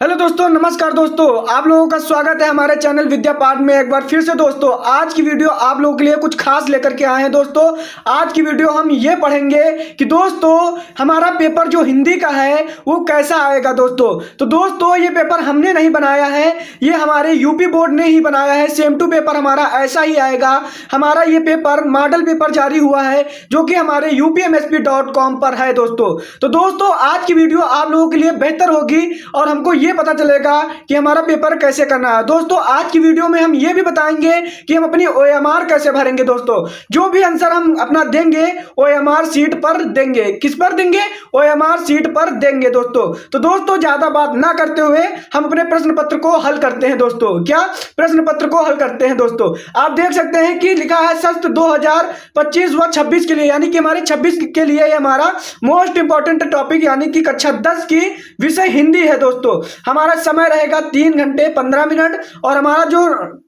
Hello दोस्तों, नमस्कार दोस्तों। आप लोगों का स्वागत है हमारे चैनल विद्या पाठ में एक बार फिर से। दोस्तों आज की वीडियो आप लोगों के लिए कुछ खास लेकर के आए हैं। दोस्तों आज की वीडियो हम ये पढ़ेंगे कि दोस्तों हमारा पेपर जो हिंदी का है वो कैसा आएगा। दोस्तों ये पेपर हमने नहीं बनाया है, ये हमारे यूपी बोर्ड ने ही बनाया है। सेम टू पेपर हमारा ऐसा ही आएगा। हमारा ये पेपर मॉडल पेपर जारी हुआ है जो कि हमारे upmsp.com पर है। दोस्तों आज की वीडियो आप लोगों के लिए बेहतर होगी और हमको ये पता चलेगा कि हमारा पेपर कैसे करना है। दोस्तों आज की वीडियो में हम ये भी बताएंगे कि हम अपनी OMR कैसे भरेंगे। दोस्तों जो भी आंसर हम अपना देंगे OMR सीट पर देंगे। किस पर देंगे? OMR सीट पर देंगे। दोस्तों ज्यादा बात ना करते हुए हम अपने प्रश्न पत्र को हल करते हैं। दोस्तों क्या प्रश्न पत्र को हल करते हैं। दोस्तों आप देख सकते हैं कि लिखा है सत्र 2025 व 26 के लिए, यानी कि हमारे 26 के लिए हमारा मोस्ट इंपॉर्टेंट टॉपिक यानी कि कक्षा 10 की विषय हिंदी है। दोस्तों हमारा समय रहेगा 3 घंटे 15 मिनट और हमारा जो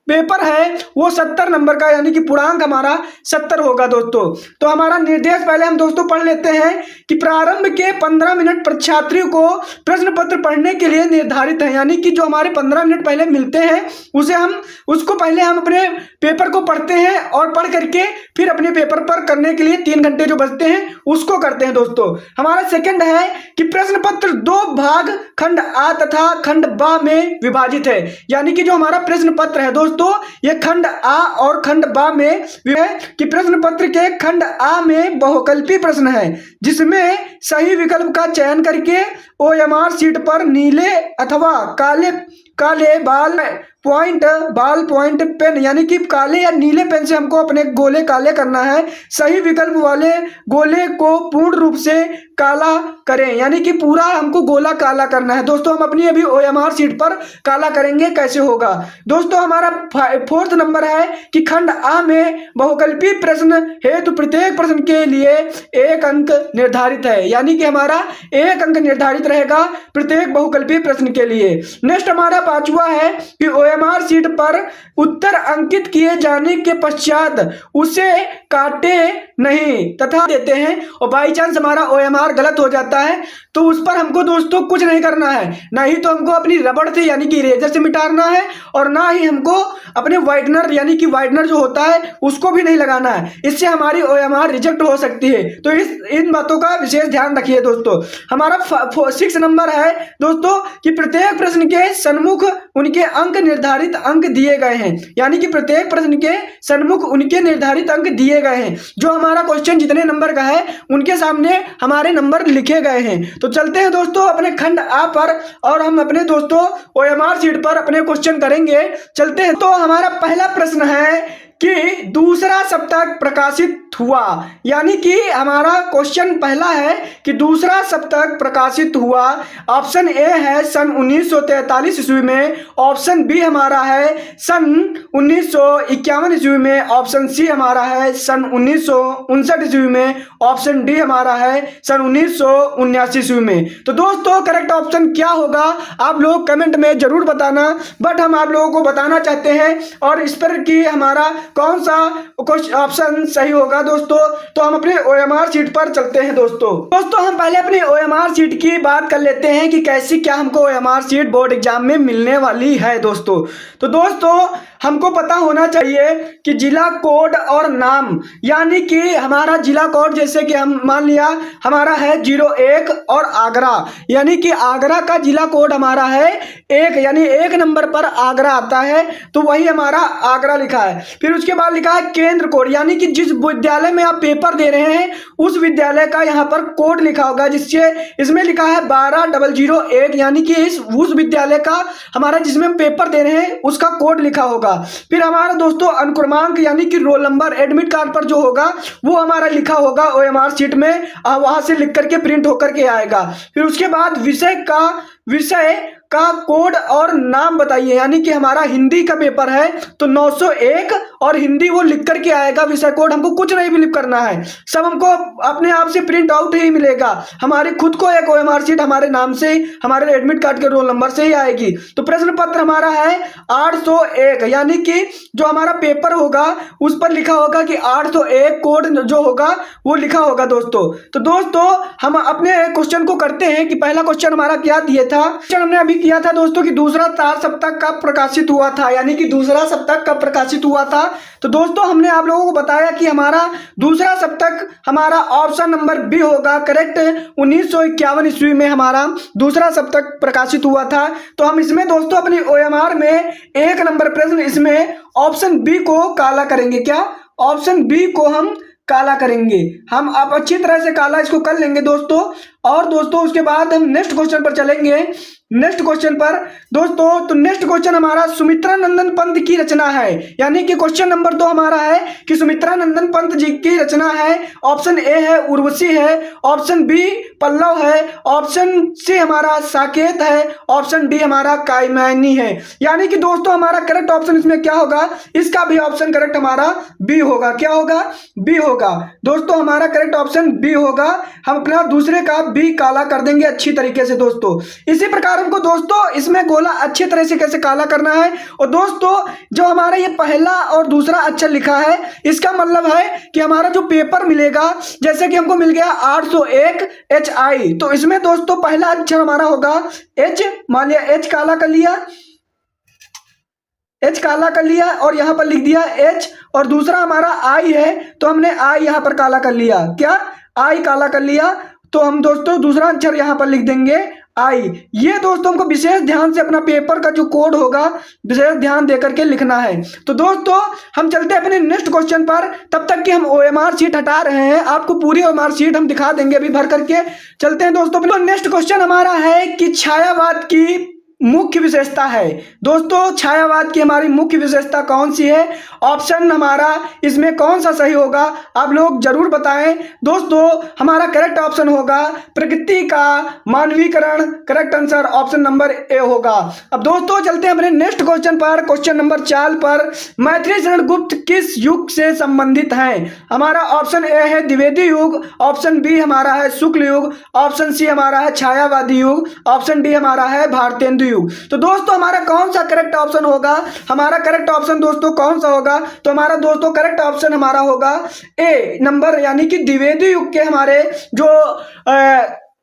पेपर है वो 70 नंबर का, यानी कि पूर्णांक हमारा 70 होगा। दोस्तों तो हमारा निर्देश पहले हम दोस्तों पढ़ लेते हैं कि प्रारंभ के 15 मिनट परीक्षार्थियों को प्रश्न पत्र पढ़ने के लिए निर्धारित है। यानी कि जो हमारे 15 मिनट पहले मिलते हैं उसको पहले हम अपने पेपर को पढ़ते हैं और पढ़ करके फिर अपने पेपर पर करने के लिए 3 घंटे जो बचते हैं उसको करते हैं। दोस्तों हमारा सेकंड है कि प्रश्न पत्र 2 भाग खंड आ तथा खंड बा में विभाजित है। यानी कि जो हमारा प्रश्न पत्र है दोस्तों ये खंड आ और खंड बा में है कि प्रश्न पत्र के खंड आ में बहुकल्पी प्रश्न है जिसमें सही विकल्प का चयन करके OMR सीट पर नीले अथवा काले बाल पॉइंट पेन यानी कि काले या नीले पेन से हमको अपने गोले काले करना है। सही विकल्प वाले गोले को पूर्ण रूप से काला करें, यानी कि पूरा हमको गोला काला करना है। दोस्तों हम अपनी अभी OMR सीट पर काला करेंगे, कैसे होगा। दोस्तों हमारा 4th नंबर है कि खंड आ में बहुकल्पी प्रश्न हेतु प्रत्येक प्रश्न के लिए 1 अंक निर्धारित है। यानी कि हमारा 1 अंक निर्धारित रहेगा प्रत्येक बहुकल्पी प्रश्न के लिए। नेक्स्ट हमारा 5वां है कि OMR सीट पर उत्तर अंकित किए जाने के पश्चात उसे काटे नहीं तथा देते हैं और बाई चांस हमारा OMR गलत हो जाता है तो उस पर हमको दोस्तों कुछ नहीं करना है। ना ही तो हमको अपनी रबड़ से यानी कि इरेजर से मिटाना है और ना ही हमको अपने वाइटनर यानी कि वाइटनर जो होता है उसको भी नहीं लगाना है। इससे हमारी OMR रिजेक्ट हो सकती है, तो इन बातों का विशेष ध्यान रखिए। दोस्तों हमारा 6 नंबर है दोस्तों कि प्रत्येक प्रश्न के सन्मुख उनके अंक निर्धारित अंक दिए गए हैं। यानी कि प्रत्येक प्रश्न के सन्मुख उनके निर्धारित अंक दिए गए हैं। जो हमारा क्वेश्चन जितने नंबर का है उनके सामने हमारे नंबर लिखे गए हैं। तो चलते हैं दोस्तों अपने खंड आ पर और हम अपने दोस्तों OMR सीट पर अपने क्वेश्चन करेंगे। चलते हैं। तो हमारा पहला प्रश्न है कि दूसरा सप्ताह प्रकाशित हुआ। यानी कि हमारा क्वेश्चन पहला है कि दूसरा सप्ताह प्रकाशित हुआ। ऑप्शन ए है सन 1943 ईस्वी में, ऑप्शन बी हमारा है सन 1951 ईस्वी में, ऑप्शन सी हमारा है सन 1959 ईस्वी में, ऑप्शन डी हमारा है सन 1979 ईस्वी में। तो दोस्तों करेक्ट ऑप्शन क्या होगा आप लोग कमेंट में जरूर बताना, बट हम आप लोगों को बताना चाहते हैं और इस पर कि हमारा कौन सा ऑप्शन सही होगा। दोस्तों तो हम अपने OMR सीट पर चलते हैं। दोस्तों हम पहले अपनी OMR सीट की बात कर लेते हैं कि कैसी क्या हमको OMR सीट बोर्ड एग्जाम में मिलने वाली है। दोस्तों तो दोस्तों हमको पता होना चाहिए कि जिला कोड और नाम, यानी कि हमारा जिला कोड जैसे कि हम मान लिया हमारा है 01 और आगरा, यानी कि आगरा का जिला कोड हमारा है 1, यानी 1 नंबर पर आगरा आता है तो वही हमारा आगरा लिखा है। फिर उसके बाद लिखा है केंद्र कोड, यानी कि जिस विद्यालय में आप पेपर दे रहे हैं उस विद्यालय का यहाँ पर कोड लिखा होगा, जिससे इसमें लिखा है 12001, यानी कि उस विद्यालय का हमारा जिसमें पेपर दे रहे हैं उसका कोड लिखा होगा। फिर हमारा दोस्तों अनुक्रमांक यानी कि रोल नंबर एडमिट कार्ड पर जो होगा वो हमारा लिखा होगा OMR सीट में, वहां से लिख करके प्रिंट होकर के आएगा। फिर उसके बाद विषय का कोड और नाम बताइए, यानी कि हमारा हिंदी का पेपर है तो 901 और हिंदी वो लिख करके आएगा। विषय कोड हमको कुछ नहीं फिलिप करना है, सब हमको अपने आप से प्रिंट आउट ही मिलेगा। हमारी खुद को एक OMR सीट हमारे नाम से हमारे एडमिट कार्ड के रोल नंबर से ही आएगी। तो प्रश्न पत्र हमारा है 801, यानी कि जो हमारा पेपर होगा उस पर लिखा होगा कि 801 कोड जो होगा वो लिखा होगा। दोस्तों तो दोस्तों हम अपने क्वेश्चन को करते हैं कि पहला क्वेश्चन हमारा क्या दिया था था। हमने अभी किया था दोस्तों कि दूसरा तार सप्तक कब प्रकाशित हुआ था, यानी कि दूसरा सप्तक कब प्रकाशित हुआ था। तो दोस्तों हमने आप लोगों को बताया कि हमारा दूसरा सप्तक हमारा ऑप्शन नंबर बी होगा करेक्ट। 1951 ईस्वी में हमारा दूसरा सप्तक प्रकाशित हुआ था। तो हम इसमें दोस्तों अपनी OMR में 1 नंबर प्रश्न इसमें ऑप्शन बी को काला करेंगे। क्या? ऑप्शन बी को हम काला करेंगे। हम अब अच्छी तरह से काला इसको कर लेंगे दोस्तों। और दोस्तों उसके बाद हम नेक्स्ट क्वेश्चन पर चलेंगे। नेक्स्ट क्वेश्चन पर दोस्तों, तो नेक्स्ट क्वेश्चन हमारा सुमित्रा नंदन पंत की रचना है, यानी कि क्वेश्चन नंबर 2 हमारा है कि सुमित्रा नंदन पंत जी की रचना है। ऑप्शन ए है उर्वशी है, ऑप्शन बी पल्लव है, ऑप्शन सी हमारा साकेत है, ऑप्शन डी हमारा कात्यायनी है। यानी कि दोस्तों हमारा करेक्ट ऑप्शन इसमें क्या होगा? इसका भी ऑप्शन करेक्ट हमारा बी होगा। क्या होगा? बी होगा दोस्तों, हमारा करेक्ट ऑप्शन बी होगा। हम अपना दूसरे का बी काला कर देंगे अच्छी तरीके से दोस्तों। इसी प्रकार हमको दोस्तों इसमें गोला अच्छे तरह से कैसे काला करना है। और दोस्तों जो हमारा ये पहला और दूसरा अक्षर लिखा है, इसका मतलब है कि हमारा जो पेपर मिलेगा, जैसे कि हमको मिल गया 801 HI, तो इसमें दोस्तों पहला अक्षर हमारा होगा H। मान लिया H काला कर लिया, H काला कर लिया और यहां पर लिख दिया H। और दूसरा हमारा I है, तो हमने I यहां पर काला कर लिया। क्या? I काला कर लिया। तो हम दोस्तों दूसरा अक्षर यहां पर लिख देंगे आई। ये दोस्तों हमको विशेष ध्यान से अपना पेपर का जो कोड होगा विशेष ध्यान देकर के लिखना है। तो दोस्तों हम चलते हैं अपने नेक्स्ट क्वेश्चन पर। तब तक कि हम OMR शीट हटा रहे हैं, आपको पूरी OMR शीट हम दिखा देंगे अभी भर करके। चलते हैं दोस्तों। तो नेक्स्ट क्वेश्चन हमारा है कि छायावाद की मुख्य विशेषता है। दोस्तों छायावाद की हमारी मुख्य विशेषता कौन सी है? ऑप्शन हमारा इसमें कौन सा सही होगा आप लोग जरूर बताएं दोस्तों। हमारा करेक्ट ऑप्शन होगा प्रकृति का मानवीकरण। Correct answer option number A होगा। अब दोस्तों चलते हैं अपने नेक्स्ट क्वेश्चन पर, क्वेश्चन नंबर 4 पर। मैथिली शरण गुप्त किस युग से संबंधित हैं? हमारा ऑप्शन ए है द्विवेदी युग, ऑप्शन बी हमारा है शुक्ल युग, ऑप्शन सी हमारा है छायावादी युग, ऑप्शन डी हमारा है भारतेंदु युग। तो दोस्तों हमारा कौन सा करेक्ट ऑप्शन होगा? हमारा करेक्ट ऑप्शन दोस्तों कौन सा होगा? तो हमारा दोस्तों करेक्ट ऑप्शन हमारा होगा ए नंबर, यानी कि द्विवेदी युग के हमारे जो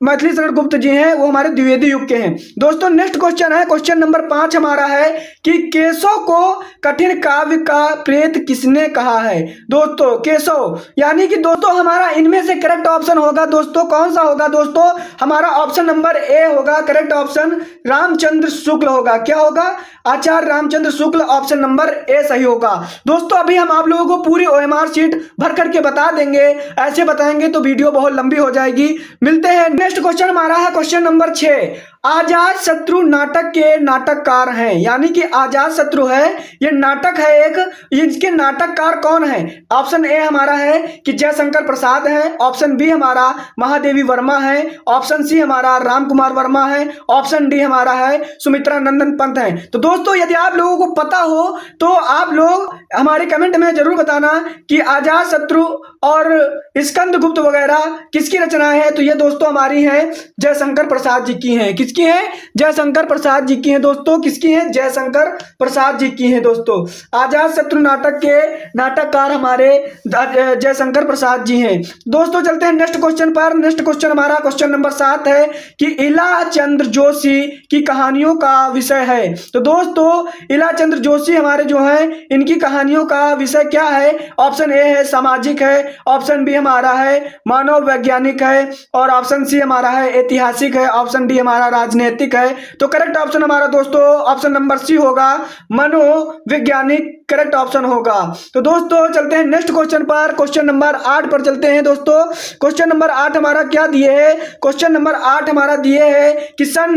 मैथिली शरण गुप्त जी हैं वो हमारे द्विवेदी युग के हैं। दोस्तों नेक्स्ट क्वेश्चन है, क्वेश्चन नंबर 5 हमारा है कि केशव को कठिन काव्य का प्रेत किसने कहा है? दोस्तों केशव, यानी कि दोस्तों हमारा इनमें से करेक्ट ऑप्शन होगा दोस्तों कौन सा होगा? दोस्तों हमारा ऑप्शन नंबर ए होगा करेक्ट ऑप्शन, रामचंद्र शुक्ल होगा। क्या होगा? आचार्य रामचंद्र शुक्ल, ऑप्शन नंबर ए सही होगा। दोस्तों अभी हम आप लोगों को पूरी OMR शीट भर करके बता देंगे, ऐसे बताएंगे तो वीडियो बहुत लंबी हो जाएगी। मिलते हैं। नेक्स्ट क्वेश्चन हमारा है क्वेश्चन नंबर 6। आजाद शत्रु नाटक के नाटककार हैं, यानी कि आजाद शत्रु है ये नाटक है एक, इसके नाटककार कौन है? ऑप्शन ए हमारा है कि जयशंकर प्रसाद है, ऑप्शन बी हमारा महादेवी वर्मा है, ऑप्शन सी हमारा राम कुमार वर्मा है, ऑप्शन डी हमारा है सुमित्रा नंदन पंत है। तो दोस्तों यदि आप लोगों को पता हो तो आप लोग हमारे कमेंट में जरूर बताना कि आजाद शत्रु और स्कंद गुप्त वगैरह किसकी रचना है। तो ये दोस्तों हमारी है जयशंकर प्रसाद जी की है। किसकी है? जयशंकर प्रसाद जी की है दोस्तों। किसकी है? जयशंकर प्रसाद जी की है दोस्तों। आजाद शत्रु नाटक के नाटककार हमारे जयशंकर प्रसाद जी हैं। दोस्तों चलते हैं नेक्स्ट क्वेश्चन पर। नेक्स्ट क्वेश्चन हमारा क्वेश्चन नंबर 7 है कि इला चंद्र जोशी की कहानियों का विषय है। तो दोस्तों इला चंद्र जोशी हमारे जो है इनकी कहानियों का विषय क्या है? ऑप्शन ए है सामाजिक है, ऑप्शन बी हमारा है मानव वैज्ञानिक है, और ऑप्शन सी हमारा है ऐतिहासिक है, ऑप्शन डी हमारा राजनीतिक है। तो करेक्ट ऑप्शन हमारा दोस्तों ऑप्शन नंबर सी होगा मनोवैज्ञानिक, करेक्ट ऑप्शन होगा। तो दोस्तों चलते हैं नेक्स्ट क्वेश्चन पर, क्वेश्चन नंबर 8 पर चलते हैं दोस्तों। क्वेश्चन नंबर 8 हमारा क्या दिए है? क्वेश्चन नंबर 8 हमारा दिए है कि सन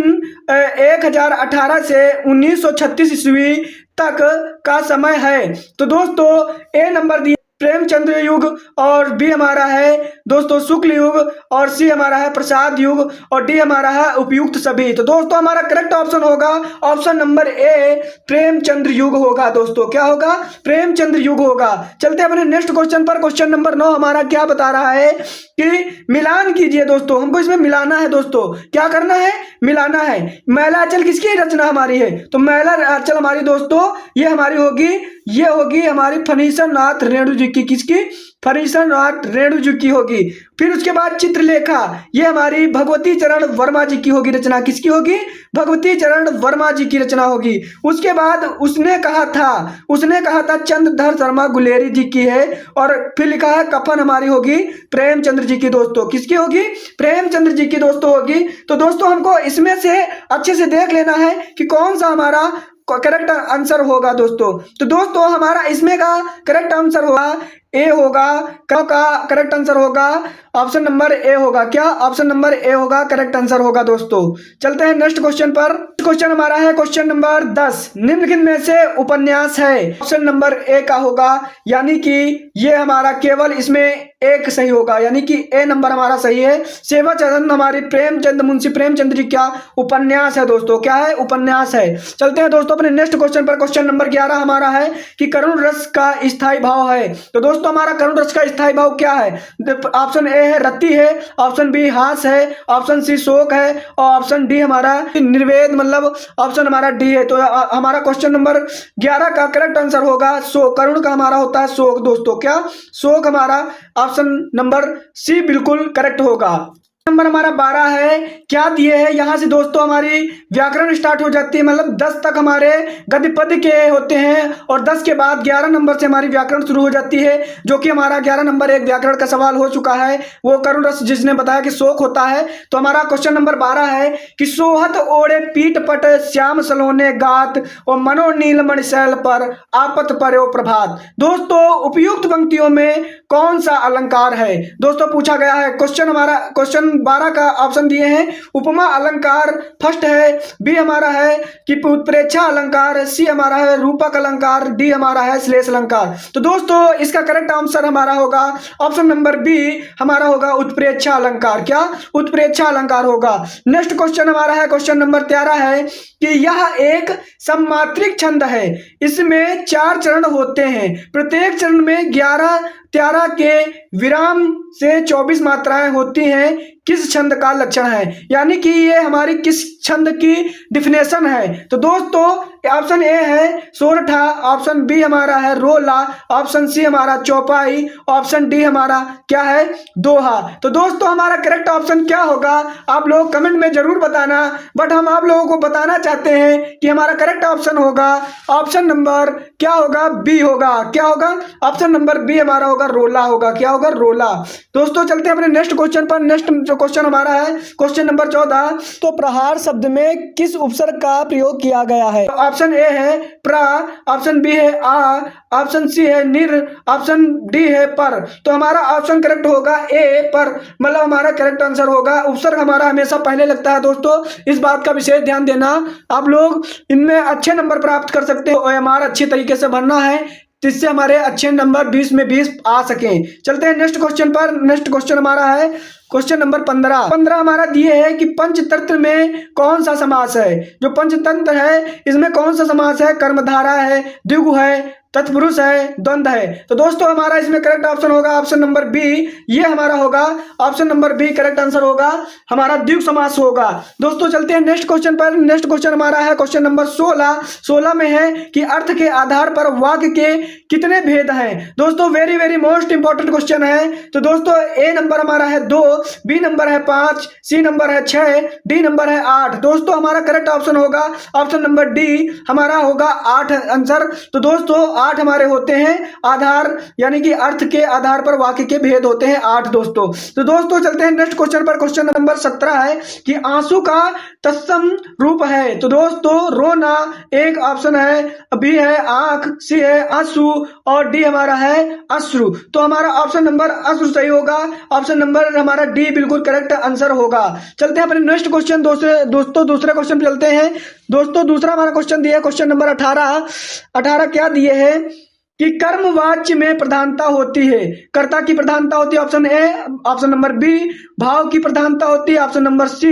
1018 से 1936 ईस्वी तक का समय है। तो दोस्तों ए नंबर दिए प्रेमचंद्र युग, और बी हमारा है दोस्तों शुक्ल युग, और सी हमारा है प्रसाद युग, और डी हमारा है उपयुक्त सभी। तो दोस्तों हमारा करेक्ट ऑप्शन होगा ऑप्शन नंबर ए प्रेमचंद्र युग होगा दोस्तों। क्या होगा? प्रेमचंद्र युग होगा। चलते हैं अपने नेक्स्ट क्वेश्चन पर। क्वेश्चन नंबर 9 हमारा क्या बता रहा है कि मिलान कीजिए दोस्तों। हमको इसमें मिलाना है दोस्तों। क्या करना है? मिलाना है। मैला अचल किसकी रचना हमारी है? तो मैला अचल हमारी दोस्तों ये हमारी होगी, ये होगी हमारी फणीश्वर नाथ रेणु जी की, किसकी? फणीश्वरनाथ रेणु जी की होगी। फिर उसके बाद चित्रलेखा, ये हमारी भगवती चरण वर्मा जी की होगी रचना। किसकी होगी? भगवती चरण वर्मा जी की रचना होगी। उसके बाद उसने कहा था चंद्रधर शर्मा गुलेरी जी की है। और फिर लिखा है कफन, हमारी होगी प्रेमचंद्र जी की दोस्तों। किसकी होगी? प्रेमचंद्र जी की दोस्तों होगी। तो दोस्तों हमको इसमें से अच्छे से देख लेना है कि कौन सा हमारा करेक्ट आंसर होगा दोस्तों। तो दोस्तों हमारा इसमें का करेक्ट आंसर होगा ए होगा। का करेक्ट आंसर होगा ऑप्शन नंबर ए होगा। क्या? ऑप्शन नंबर ए होगा, करेक्ट आंसर होगा दोस्तों। चलते हैं नेक्स्ट क्वेश्चन पर। क्वेश्चन हमारा है क्वेश्चन नंबर 10, निम्नलिखित में से उपन्यास है। ऑप्शन नंबर ए का होगा, यानी कि ये हमारा केवल इसमें एक सही होगा, यानी कि ए नंबर हमारा सही है। सेवा चरण हमारी प्रेमचंद, मुंशी प्रेमचंद जी का उपन्यास है दोस्तों। क्या है? उपन्यास है। चलते हैं दोस्तों अपने नेक्स्ट क्वेश्चन पर। क्वेश्चन नंबर 11 हमारा है कि करुण रस का स्थायी भाव है। तो दोस्तों हमारा करुण रस का स्थायी भाव क्या है? ऑप्शन ए है रति है, ऑप्शन बी हास है, ऑप्शन सी शोक है, और ऑप्शन डी हमारा निर्वेद, मतलब ऑप्शन हमारा डी है। तो हमारा क्वेश्चन नंबर 11 का करेक्ट आंसर होगा शोक। करुण का हमारा होता है शोक दोस्तों। क्या? शोक हमारा ऑप्शन नंबर सी बिल्कुल करेक्ट होगा। नंबर हमारा 12 है, क्या दिए है? यहां से दोस्तों हमारी व्याकरण स्टार्ट हो जाती है, मतलब 10 तक हमारे गद्य पद्य के होते हैं और 10 के बाद 11 नंबर से हमारी व्याकरण शुरू हो जाती है, जो कि हमारा 11 नंबर एक व्याकरण का सवाल हो चुका है, वो करुण रस जिसने बताया कि शोक होता है। तो हमारा क्वेश्चन नंबर 12 है कि सोहत ओढ़े पीठ पट श्याम सलोने गात और मनो नीलमणि शैल पर आपत पर्यो प्रभात। दोस्तों उपयुक्त पंक्तियों में कौन सा अलंकार है दोस्तों पूछा गया है। क्वेश्चन 12 का ऑप्शन दिए हैं उपमा अलंकार फर्स्ट है, बी हमारा है कि उत्प्रेक्षा अलंकार, सी हमारा है रूपक अलंकार, डी हमारा है श्लेष अलंकार। तो दोस्तों इसका करेक्ट आंसर हमारा होगा ऑप्शन नंबर बी, हमारा होगा उत्प्रेक्षा अलंकार। क्या? उत्प्रेक्षा अलंकार होगा। नेक्स्ट क्वेश्चन हमारा है क्वेश्चन नंबर 13 है कि यह एक सम्मात्रिक छंद है, इसमें 4 चरण होते हैं, प्रत्येक चरण में 11 के विराम से 24 मात्राएं होती हैं, किस छंद का लक्षण है? यानी कि ये हमारी किस छंद की डिफिनेशन है। तो दोस्तों ऑप्शन ए है सोरठा, ऑप्शन बी हमारा है रोला, ऑप्शन सी हमारा चौपाई, ऑप्शन डी हमारा क्या है? दोहा। तो दोस्तों हमारा करेक्ट ऑप्शन क्या होगा आप लोग कमेंट में जरूर बताना, बट हम आप लोगों को बताना चाहते हैं कि हमारा करेक्ट ऑप्शन होगा ऑप्शन नंबर क्या होगा? बी होगा। क्या होगा? ऑप्शन नंबर बी हमारा होगा रोला होगा। क्या होगा? रोला। दोस्तों चलते हैं अपने नेक्स्ट क्वेश्चन पर। नेक्स्ट जो क्वेश्चन हमारा है क्वेश्चन नंबर 14, तो प्रहार शब्द में किस उपसर्ग का प्रयोग किया गया है? तो ऑप्शन ए है प्र, ऑप्शन बी है आ, ऑप्शन सी है निर, ऑप्शन डी है पर। तो हमारा ऑप्शन करेक्ट होगा ए पर, मतलब हमारा करेक्ट आंसर होगा। उपसर्ग हमारा हमेशा पहले लगता है दोस्तों, इस बात का विशेष ध्यान देना। आप लोग इनमें अच्छे नंबर प्राप्त कर सकते हो, हमारा अच्छे तरीके से भरना है जिससे हमारे अच्छे नंबर 20 में 20 आ सके। चलते हैं नेक्स्ट क्वेश्चन पर। नेक्स्ट क्वेश्चन हमारा है क्वेश्चन नंबर 15 हमारा दिए है कि पंचतंत्र में कौन सा समास है? जो पंचतंत्र है इसमें कौन सा समास है? कर्मधारा है, द्विगु है, तत्पुरुष है, द्वंद्व है। तो दोस्तों हमारा इसमें करेक्ट ऑप्शन होगा ऑप्शन नंबर बी, ये हमारा होगा option number B, correct answer होगा हमारा द्विगु समास होगा। दोस्तों चलते हैं नेक्स्ट क्वेश्चन पर। नेक्स्ट क्वेश्चन हमारा है क्वेश्चन नंबर 16 में है कि अर्थ के आधार पर वाक्य के कितने भेद हैं? दोस्तों very very most important question है। तो दोस्तों ए नंबर हमारा है 2, बी नंबर है 5, सी नंबर है 6, डी नंबर है 8। दोस्तों हमारा करेक्ट ऑप्शन होगा ऑप्शन नंबर डी, हमारा होगा 8 आंसर। तो दोस्तों 8 हमारे होते हैं आधार, यानी कि अर्थ के आधार पर वाक्य के भेद होते हैं 8 दोस्तों। तो दोस्तों चलते हैं नेक्स्ट क्वेश्चन पर। क्वेश्चन नंबर 17 है कि आंसू का तत्सम रूप है। तो दोस्तों रोना एक ऑप्शन है, बी है आंख, सी है आंसू और डी हमारा है अश्रु। तो हमारा ऑप्शन नंबर अश्रु सही होगा, ऑप्शन नंबर हमारा डी बिल्कुल करेक्ट आंसर होगा। चलते हैं अपने नेक्स्ट क्वेश्चन दोस्तों दूसरे क्वेश्चन पे चलते हैं। दोस्तों दूसरा हमारा क्वेश्चन दिया है क्वेश्चन नंबर 18 क्या दिए है कि कर्म वाच्य में प्रधानता होती है, कर्ता की प्रधानता होती है। Option A, option number B भाव की प्रधानता होती है, ऑप्शन नंबर सी।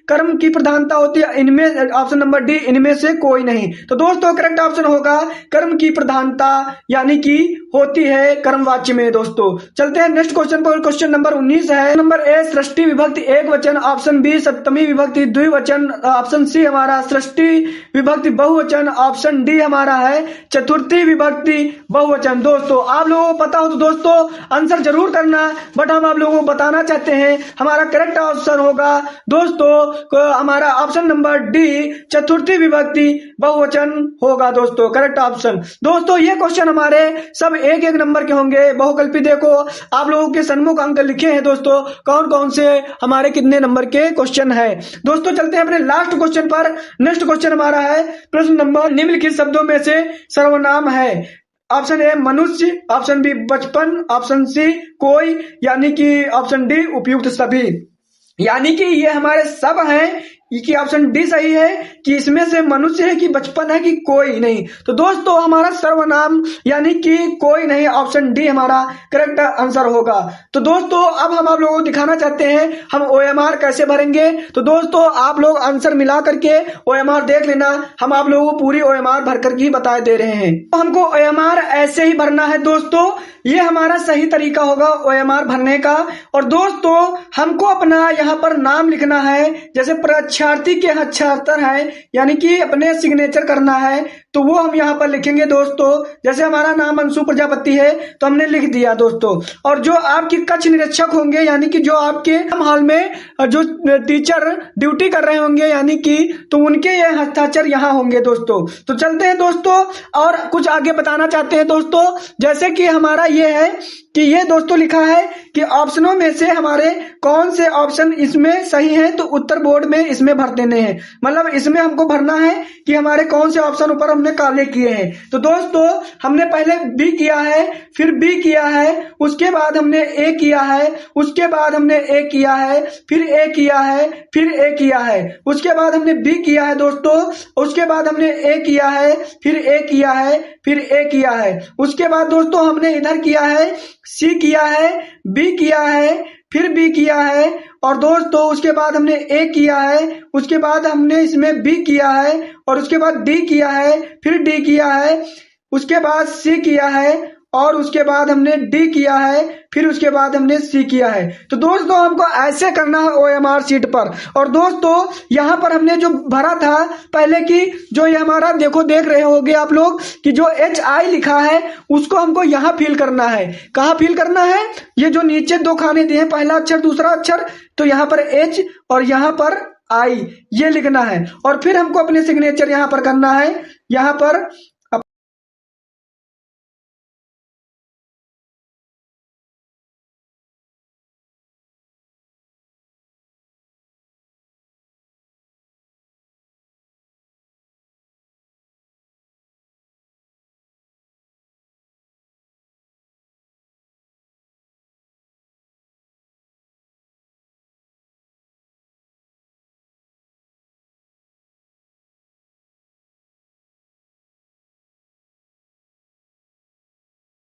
कर्म की प्रधानता होती है इनमें, ऑप्शन नंबर डी, इनमें से कोई नहीं। तो दोस्तों करेक्ट ऑप्शन होगा कर्म की प्रधानता यानी कि होती है कर्मवाच्य में। दोस्तों चलते हैं नेक्स्ट क्वेश्चन पर। क्वेश्चन नंबर 19 है। नंबर ए षष्ठी विभक्ति एक वचन, ऑप्शन बी सप्तमी विभक्ति द्विवचन, ऑप्शन सी हमारा षष्ठी विभक्ति बहुवचन, ऑप्शन डी हमारा है चतुर्थी विभक्ति बहुवचन। दोस्तों आप लोगों को पता हो तो दोस्तों आंसर जरूर करना, बट हम आप लोगों को बताना चाहते हैं हमारा करेक्ट ऑप्शन होगा दोस्तों हमारा ऑप्शन नंबर डी चतुर्थी विभक्ति बहुवचन होगा। दोस्तों करेक्ट ऑप्शन। दोस्तों ये क्वेश्चन हमारे सब एक एक नंबर के होंगे। बहुकल्पी देखो आप लोगों के सन्मुख अंक लिखे हैं दोस्तों, कौन कौन से हमारे कितने नंबर के क्वेश्चन है। दोस्तों चलते हैं अपने लास्ट क्वेश्चन पर। नेक्स्ट क्वेश्चन हमारा है प्रश्न नंबर निम्नलिखित शब्दों में से सर्वनाम है। ऑप्शन ए मनुष्य, ऑप्शन बी बचपन, ऑप्शन सी कोई, यानी कि ऑप्शन डी उपयुक्त सभी। यानी कि ये हमारे सब हैं कि ऑप्शन डी सही है कि इसमें से मनुष्य है कि बचपन है कि कोई नहीं। तो दोस्तों हमारा सर्वनाम यानी कि कोई नहीं, ऑप्शन डी हमारा करेक्ट आंसर होगा। तो दोस्तों अब हम आप लोगों को दिखाना चाहते हैं हम OMR कैसे भरेंगे। तो दोस्तों आप लोग आंसर मिला करके OMR देख लेना, हम आप लोगों को पूरी OMR भर करके ही बता दे रहे हैं। तो हमको OMR ऐसे ही भरना है दोस्तों, ये हमारा सही तरीका होगा OMR भरने का। और दोस्तों हमको अपना यहाँ पर नाम लिखना है, जैसे परीक्षार्थी के हस्ताक्षर है यानी कि अपने सिग्नेचर करना है, तो वो हम यहाँ पर लिखेंगे दोस्तों। जैसे हमारा नाम अंशु प्रजापति है तो हमने लिख दिया दोस्तों। और जो आपकी कक्ष निरीक्षक होंगे यानी कि जो आपके हॉल में जो टीचर ड्यूटी कर रहे होंगे यानी कि, तो उनके ये हस्ताक्षर यहाँ होंगे दोस्तों। तो चलते हैं दोस्तों और कुछ आगे बताना चाहते हैं दोस्तों। जैसे कि हमारा ये है कि ये दोस्तों लिखा है कि ऑप्शनों में से हमारे कौन से ऑप्शन इसमें सही हैं, तो उत्तर बोर्ड में इसमें भर देने हैं। मतलब इसमें हमको भरना है कि हमारे कौन से ऑप्शन ऊपर हमने काले किए हैं। तो दोस्तों हमने पहले बी किया है, फिर बी किया है, उसके बाद हमने ए किया है, उसके बाद हमने ए किया है, फिर ए किया है, फिर ए किया है, उसके बाद हमने बी किया है दोस्तों, उसके बाद हमने ए किया है, फिर ए किया है, फिर ए किया है, उसके बाद दोस्तों हमने इधर किया है, सी किया है, बी किया है, फिर बी किया है, और दोस्तों उसके बाद हमने ए किया है, उसके बाद हमने इसमें बी किया है, और उसके बाद डी किया है, फिर डी किया है, उसके बाद सी किया है, और उसके बाद हमने डी किया है, फिर उसके बाद हमने सी किया है। तो दोस्तों हमको ऐसे करना है OMR शीट पर। और दोस्तों यहाँ पर हमने जो भरा था पहले की, जो ये हमारा देखो देख रहे होगे आप लोग कि जो HI लिखा है उसको हमको यहाँ फिल करना है। कहाँ फिल करना है? ये जो नीचे दो खाने दिए हैं, पहला अक्षर दूसरा अक्षर, तो यहाँ पर H और यहाँ पर I ये लिखना है। और फिर हमको अपने सिग्नेचर यहाँ पर करना है, यहाँ पर